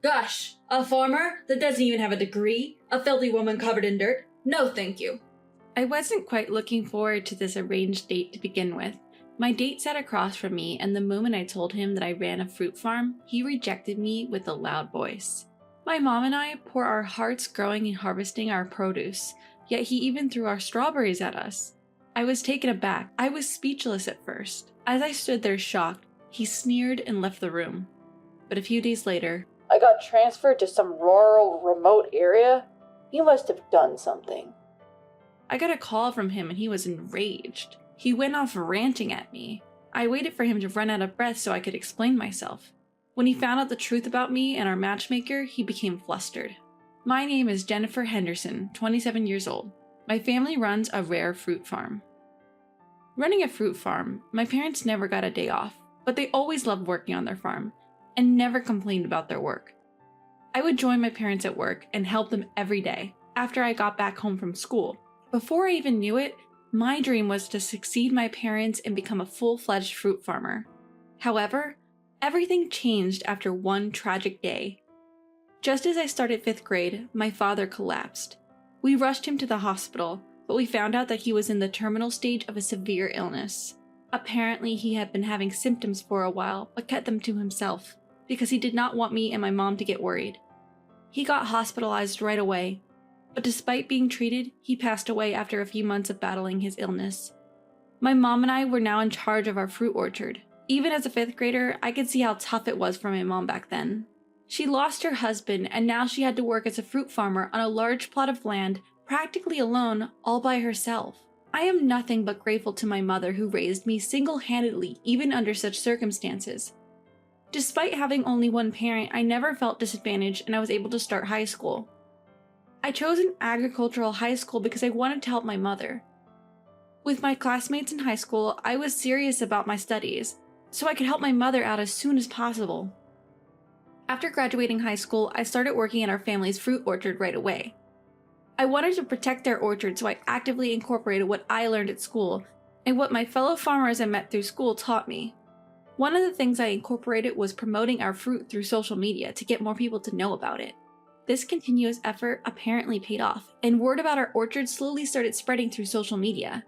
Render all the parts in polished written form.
Gosh, a farmer that doesn't even have a degree? A filthy woman covered in dirt? No, thank you. I wasn't quite looking forward to this arranged date to begin with. My date sat across from me, and the moment I told him that I ran a fruit farm, he rejected me with a loud voice. My mom and I pour our hearts growing and harvesting our produce, yet he even threw our strawberries at us. I was taken aback. I was speechless at first. As I stood there shocked, he sneered and left the room. But a few days later, I got transferred to some rural, remote area? You must have done something. I got a call from him and he was enraged. He went off ranting at me. I waited for him to run out of breath so I could explain myself. When he found out the truth about me and our matchmaker, he became flustered. My name is Jennifer Henderson, 27 years old. My family runs a rare fruit farm. Running a fruit farm, my parents never got a day off, but they always loved working on their farm and never complained about their work. I would join my parents at work and help them every day after I got back home from school. Before I even knew it, my dream was to succeed my parents and become a full-fledged fruit farmer. However, everything changed after one tragic day. Just as I started 5th grade, my father collapsed. We rushed him to the hospital, but we found out that he was in the terminal stage of a severe illness. Apparently, he had been having symptoms for a while, but kept them to himself, because he did not want me and my mom to get worried. He got hospitalized right away, but despite being treated, he passed away after a few months of battling his illness. My mom and I were now in charge of our fruit orchard. Even as a 5th grader, I could see how tough it was for my mom back then. She lost her husband, and now she had to work as a fruit farmer on a large plot of land, practically alone, all by herself. I am nothing but grateful to my mother who raised me single-handedly, even under such circumstances. Despite having only one parent, I never felt disadvantaged and I was able to start high school. I chose an agricultural high school because I wanted to help my mother. With my classmates in high school, I was serious about my studies, so I could help my mother out as soon as possible. After graduating high school, I started working in our family's fruit orchard right away. I wanted to protect their orchard, so I actively incorporated what I learned at school and what my fellow farmers I met through school taught me. One of the things I incorporated was promoting our fruit through social media to get more people to know about it. This continuous effort apparently paid off, and word about our orchard slowly started spreading through social media.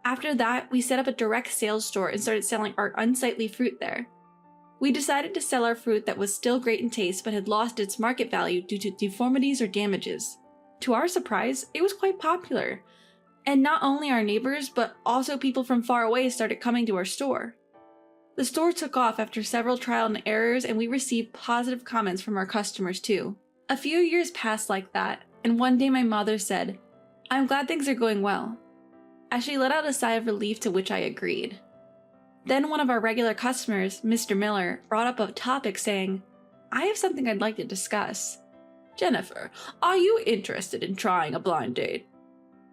After that, we set up a direct sales store and started selling our unsightly fruit there. We decided to sell our fruit that was still great in taste but had lost its market value due to deformities or damages. To our surprise, it was quite popular, and not only our neighbors but also people from far away started coming to our store. The store took off after several trial and errors, and we received positive comments from our customers too. A few years passed like that, and one day my mother said, "I'm glad things are going well," as she let out a sigh of relief, to which I agreed. Then one of our regular customers, Mr. Miller, brought up a topic saying, "I have something I'd like to discuss. Jennifer, are you interested in trying a blind date?"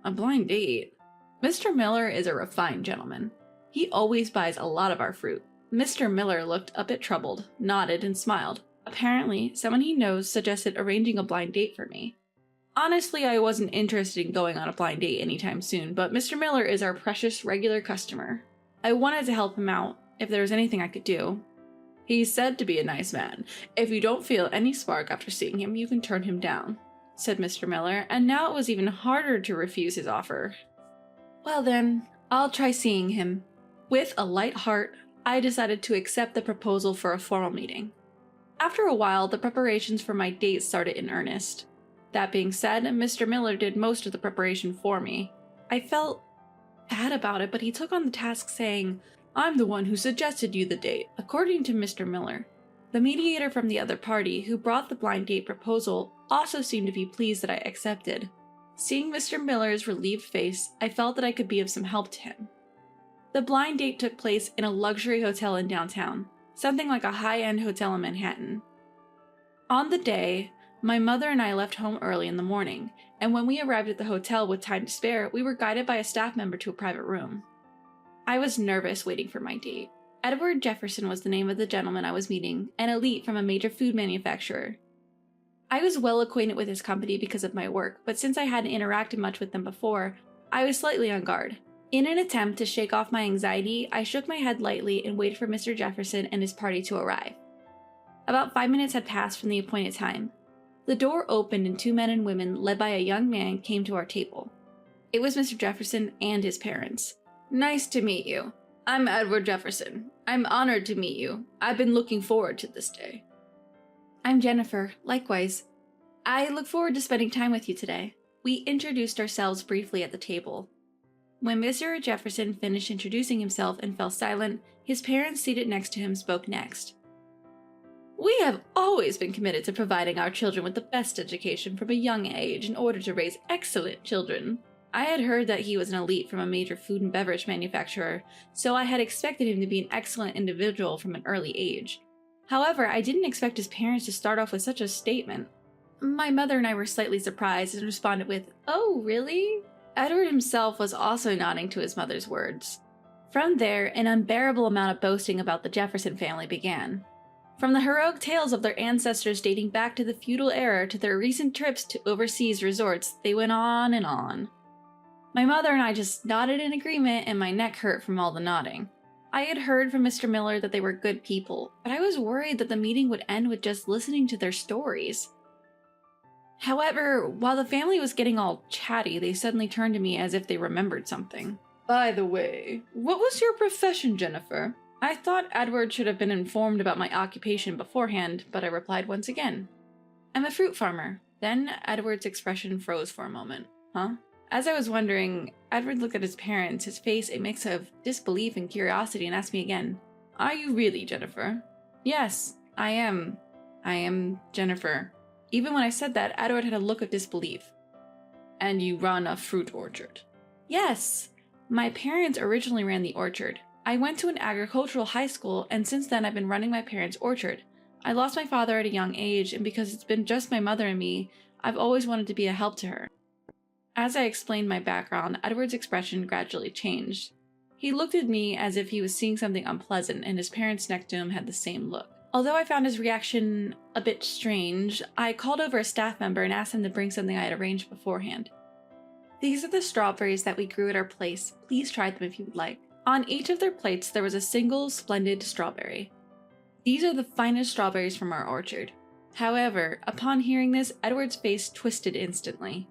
A blind date? Mr. Miller is a refined gentleman. He always buys a lot of our fruit. Mr. Miller looked a bit troubled, nodded, and smiled. Apparently, someone he knows suggested arranging a blind date for me. Honestly, I wasn't interested in going on a blind date anytime soon, but Mr. Miller is our precious regular customer. I wanted to help him out, if there was anything I could do. "He's said to be a nice man. If you don't feel any spark after seeing him, you can turn him down," said Mr. Miller, and now it was even harder to refuse his offer. Well then, I'll try seeing him. With a light heart, I decided to accept the proposal for a formal meeting. After a while, the preparations for my date started in earnest. That being said, Mr. Miller did most of the preparation for me. I felt bad about it, but he took on the task saying, "I'm the one who suggested you the date." According to Mr. Miller, the mediator from the other party who brought the blind date proposal also seemed to be pleased that I accepted. Seeing Mr. Miller's relieved face, I felt that I could be of some help to him. The blind date took place in a luxury hotel in downtown, something like a high-end hotel in Manhattan. On the day, my mother and I left home early in the morning, and when we arrived at the hotel with time to spare, we were guided by a staff member to a private room. I was nervous waiting for my date. Edward Jefferson was the name of the gentleman I was meeting, an elite from a major food manufacturer. I was well acquainted with his company because of my work, but since I hadn't interacted much with them before, I was slightly on guard. In an attempt to shake off my anxiety, I shook my head lightly and waited for Mr. Jefferson and his party to arrive. About 5 minutes had passed from the appointed time. The door opened and 2 men and women, led by a young man, came to our table. It was Mr. Jefferson and his parents. "Nice to meet you. I'm Edward Jefferson. I'm honored to meet you. I've been looking forward to this day." "I'm Jennifer. Likewise. I look forward to spending time with you today." We introduced ourselves briefly at the table. When Mr. Jefferson finished introducing himself and fell silent, his parents seated next to him spoke next. "We have always been committed to providing our children with the best education from a young age in order to raise excellent children. I had heard that he was an elite from a major food and beverage manufacturer, so I had expected him to be an excellent individual from an early age. However, I didn't expect his parents to start off with such a statement. My mother and I were slightly surprised and responded with, "Oh, really?" Edward himself was also nodding to his mother's words. From there, an unbearable amount of boasting about the Jefferson family began. From the heroic tales of their ancestors dating back to the feudal era to their recent trips to overseas resorts, they went on and on. My mother and I just nodded in agreement, and my neck hurt from all the nodding. I had heard from Mr. Miller that they were good people, but I was worried that the meeting would end with just listening to their stories. However, while the family was getting all chatty, they suddenly turned to me as if they remembered something. "By the way, what was your profession, Jennifer?" I thought Edward should have been informed about my occupation beforehand, but I replied once again. "I'm a fruit farmer." Then Edward's expression froze for a moment. "Huh?" As I was wondering, Edward looked at his parents, his face a mix of disbelief and curiosity, and asked me again, "Are you really Jennifer?" "Yes, I am. I am Jennifer." Even when I said that, Edward had a look of disbelief. "And you run a fruit orchard?" "Yes. My parents originally ran the orchard. I went to an agricultural high school, and since then I've been running my parents' orchard. I lost my father at a young age, and because it's been just my mother and me, I've always wanted to be a help to her." As I explained my background, Edward's expression gradually changed. He looked at me as if he was seeing something unpleasant, and his parents next to him had the same look. Although I found his reaction a bit strange, I called over a staff member and asked him to bring something I had arranged beforehand. "These are the strawberries that we grew at our place. Please try them if you would like." On each of their plates, there was a single splendid strawberry. "These are the finest strawberries from our orchard." However, upon hearing this, Edward's face twisted instantly.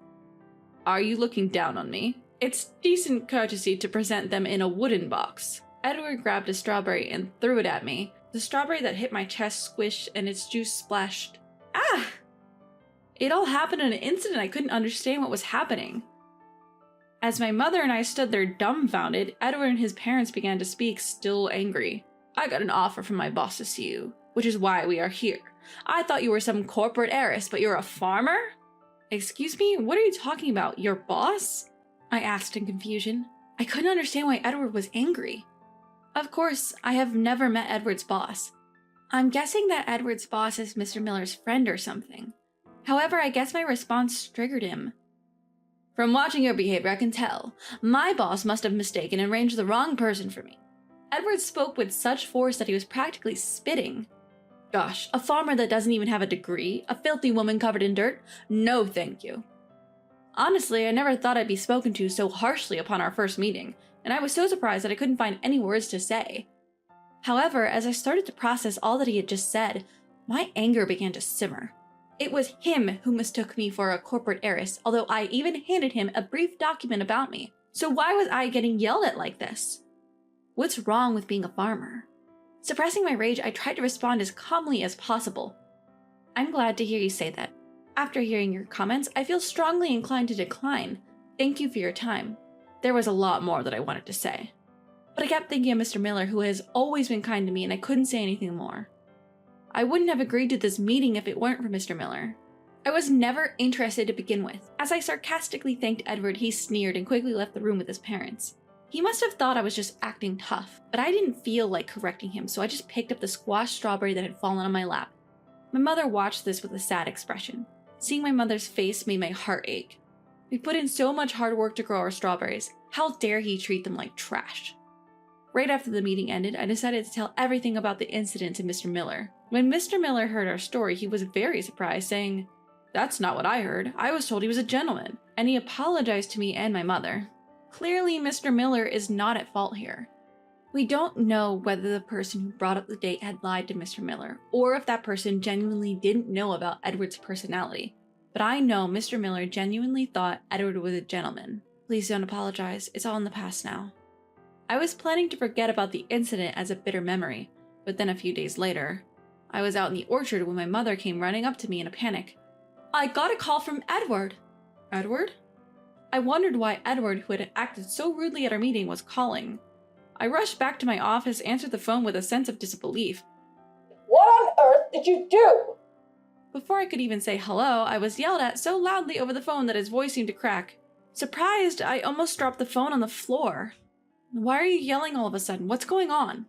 "Are you looking down on me? It's decent courtesy to present them in a wooden box." Edward grabbed a strawberry and threw it at me. The strawberry that hit my chest squished and its juice splashed. Ah! It all happened in an instant and I couldn't understand what was happening. As my mother and I stood there dumbfounded, Edward and his parents began to speak, still angry. "I got an offer from my boss to see you, which is why we are here. I thought you were some corporate heiress, but you're a farmer?" "Excuse me, what are you talking about? Your boss?" I asked in confusion. I couldn't understand why Edward was angry. Of course, I have never met Edward's boss. I'm guessing that Edward's boss is Mr. Miller's friend or something. However, I guess my response triggered him. "From watching your behavior, I can tell. My boss must have mistaken and arranged the wrong person for me." Edward spoke with such force that he was practically spitting. "Gosh, a farmer that doesn't even have a degree? A filthy woman covered in dirt? No, thank you." Honestly, I never thought I'd be spoken to so harshly upon our first meeting, and I was so surprised that I couldn't find any words to say. However, as I started to process all that he had just said, my anger began to simmer. It was him who mistook me for a corporate heiress, although I even handed him a brief document about me. So why was I getting yelled at like this? What's wrong with being a farmer? Suppressing my rage, I tried to respond as calmly as possible. "I'm glad to hear you say that. After hearing your comments, I feel strongly inclined to decline. Thank you for your time." There was a lot more that I wanted to say, but I kept thinking of Mr. Miller, who has always been kind to me, and I couldn't say anything more. I wouldn't have agreed to this meeting if it weren't for Mr. Miller. I was never interested to begin with. As I sarcastically thanked Edward, he sneered and quickly left the room with his parents. He must have thought I was just acting tough, but I didn't feel like correcting him, so I just picked up the squashed strawberry that had fallen on my lap. My mother watched this with a sad expression. Seeing my mother's face made my heart ache. We put in so much hard work to grow our strawberries. How dare he treat them like trash? Right after the meeting ended, I decided to tell everything about the incident to Mr. Miller. When Mr. Miller heard our story, he was very surprised, saying, "That's not what I heard. I was told he was a gentleman." And he apologized to me and my mother. Clearly, Mr. Miller is not at fault here. We don't know whether the person who brought up the date had lied to Mr. Miller, or if that person genuinely didn't know about Edward's personality. But I know Mr. Miller genuinely thought Edward was a gentleman. Please don't apologize, it's all in the past now. I was planning to forget about the incident as a bitter memory, but then a few days later, I was out in the orchard when my mother came running up to me in a panic. I got a call from Edward. Edward? I wondered why Edward, who had acted so rudely at our meeting, was calling. I rushed back to my office, answered the phone with a sense of disbelief. What on earth did you do? Before I could even say hello, I was yelled at so loudly over the phone that his voice seemed to crack. Surprised, I almost dropped the phone on the floor. Why are you yelling all of a sudden? What's going on?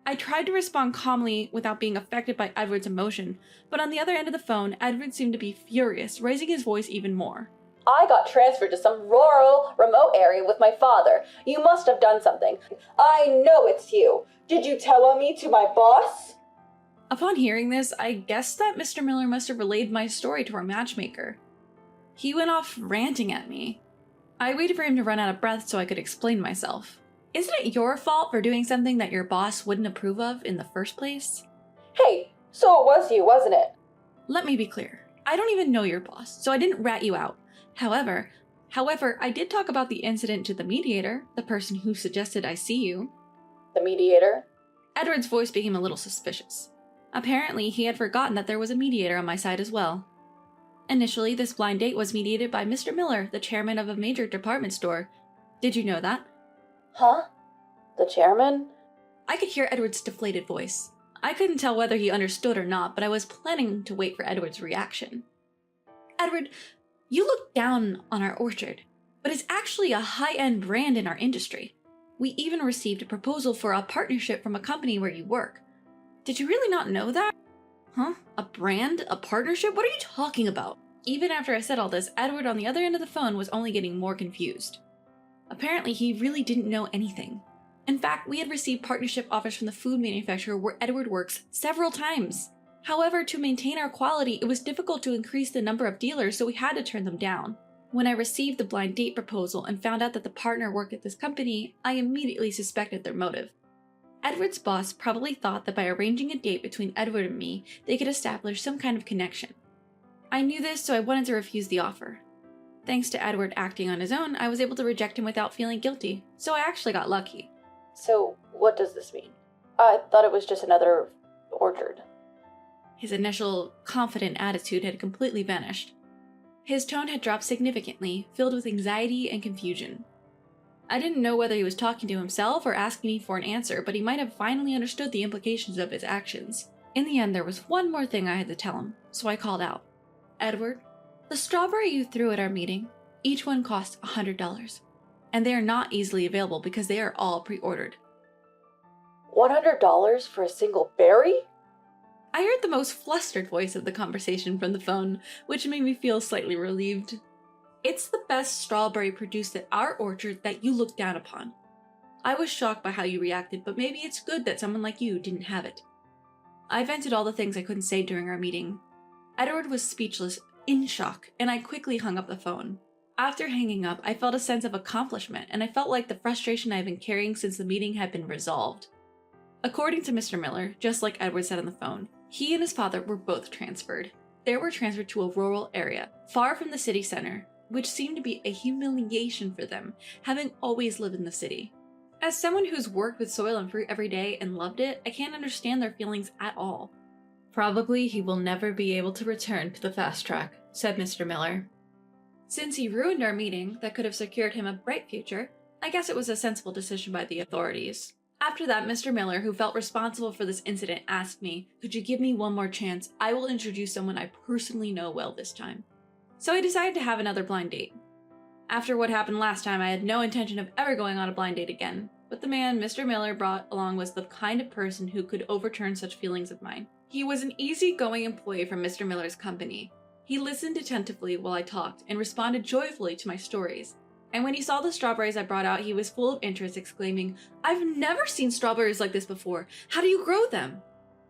I tried to respond calmly without being affected by Edward's emotion, but on the other end of the phone, Edward seemed to be furious, raising his voice even more. I got transferred to some rural, remote area with my father. You must have done something. I know it's you. Did you tell on me to my boss? Upon hearing this, I guessed that Mr. Miller must have relayed my story to our matchmaker. He went off ranting at me. I waited for him to run out of breath so I could explain myself. Isn't it your fault for doing something that your boss wouldn't approve of in the first place? Hey, so it was you, wasn't it? Let me be clear. I don't even know your boss, so I didn't rat you out. However, I did talk about the incident to the mediator, the person who suggested I see you. The mediator? Edward's voice became a little suspicious. Apparently, he had forgotten that there was a mediator on my side as well. Initially, this blind date was mediated by Mr. Miller, the chairman of a major department store. Did you know that? Huh? The chairman? I could hear Edward's deflated voice. I couldn't tell whether he understood or not, but I was planning to wait for Edward's reaction. Edward, you look down on our orchard, but it's actually a high-end brand in our industry. We even received a proposal for a partnership from a company where you work. Did you really not know that? Huh? A brand? A partnership? What are you talking about? Even after I said all this, Edward on the other end of the phone was only getting more confused. Apparently, he really didn't know anything. In fact, we had received partnership offers from the food manufacturer where Edward works several times. However, to maintain our quality, it was difficult to increase the number of dealers, so we had to turn them down. When I received the blind date proposal and found out that the partner worked at this company, I immediately suspected their motive. Edward's boss probably thought that by arranging a date between Edward and me, they could establish some kind of connection. I knew this, so I wanted to refuse the offer. Thanks to Edward acting on his own, I was able to reject him without feeling guilty, so I actually got lucky. So, what does this mean? I thought it was just another orchard. His initial confident attitude had completely vanished. His tone had dropped significantly, filled with anxiety and confusion. I didn't know whether he was talking to himself or asking me for an answer, but he might have finally understood the implications of his actions. In the end, there was one more thing I had to tell him, so I called out. Edward, the strawberry you threw at our meeting, each one cost $100, and they are not easily available because they are all pre-ordered. $100 for a single berry? I heard the most flustered voice of the conversation from the phone, which made me feel slightly relieved. It's the best strawberry produced at our orchard that you look down upon. I was shocked by how you reacted, but maybe it's good that someone like you didn't have it. I vented all the things I couldn't say during our meeting. Edward was speechless, in shock, and I quickly hung up the phone. After hanging up, I felt a sense of accomplishment, and I felt like the frustration I had been carrying since the meeting had been resolved. According to Mr. Miller, just like Edward said on the phone, he and his father were both transferred. They were transferred to a rural area, far from the city center, which seemed to be a humiliation for them, having always lived in the city. As someone who's worked with soil and fruit every day and loved it, I can't understand their feelings at all. Probably he will never be able to return to the fast track, said Mr. Miller. Since he ruined our meeting that could have secured him a bright future, I guess it was a sensible decision by the authorities. After that, Mr. Miller, who felt responsible for this incident, asked me, "Could you give me one more chance? I will introduce someone I personally know well this time." So I decided to have another blind date. After what happened last time, I had no intention of ever going on a blind date again, but the man Mr. Miller brought along was the kind of person who could overturn such feelings of mine. He was an easygoing employee from Mr. Miller's company. He listened attentively while I talked and responded joyfully to my stories. And when he saw the strawberries I brought out, he was full of interest, exclaiming, "I've never seen strawberries like this before. How do you grow them?"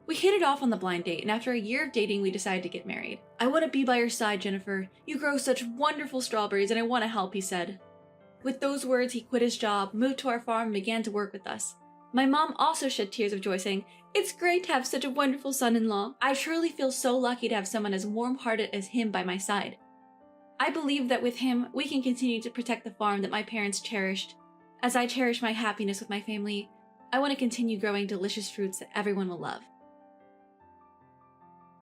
We hit it off on the blind date, and after a year of dating, we decided to get married. "I want to be by your side, Jennifer. You grow such wonderful strawberries, and I want to help," he said. With those words, he quit his job, moved to our farm, and began to work with us. My mom also shed tears of joy, saying, "It's great to have such a wonderful son-in-law. I truly feel so lucky to have someone as warm-hearted as him by my side." I believe that with him, we can continue to protect the farm that my parents cherished. As I cherish my happiness with my family, I want to continue growing delicious fruits that everyone will love.